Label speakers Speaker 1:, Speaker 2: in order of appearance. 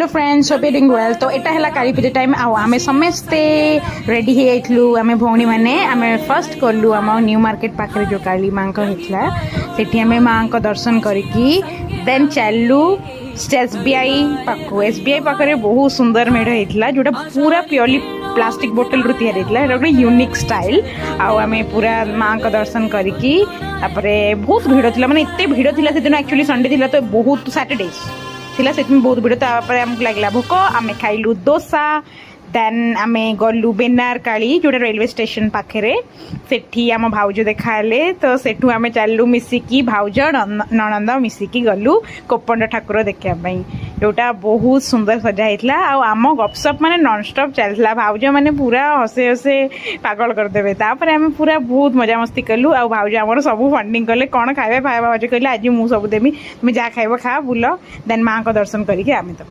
Speaker 1: Friends hope you doing well. तो एटा है काली पूजा time आम समस्ते रेडी हो आम भौणी मैंने आम फर्स्ट कलु आम न्यू मार्केट पाखे जो काली माँ होता से आम माँ को दर्शन करिकी देन चलू एसबीआई पाख एसबीआई पाखे बहुत सुंदर मेढ़ होता जोटा पूरा प्योरली प्लास्टिक बोतल रू या गोटे यूनिक स्टाइल आम पूरा माँ को दर्शन करिकी बहुत भीड़ थी माने एत भीड़ थी से दिन एक्चुअली संडे थी तो बहुत सैटरडे थिला से बहुत भीड़ आमको लगे भोक आम खाइलु डोसा देन आम गलु बेनार काली जोटा रेलवे स्टेशन पाखे सेठी आम भाउज देखाले तो सेठू आम चलू मिसिकी भाउज ननंद मिसिकी गलु कोपंड ठाकुर देखापी जोटा बहुत सुंदर सजा होता आम गपसप माने नॉनस्टॉप चलता भाउज मैंने पूरा हसे हसे पागल करदे तापर आम पूरा बहुत मजा मस्ती कलु आ भाउज आम सब फंडिंग कले कौन खाए भाउज कहले आज मुझे सब देवी तुम जहाँ खाइब खा बुल देन माँ को दर्शन करके आम तो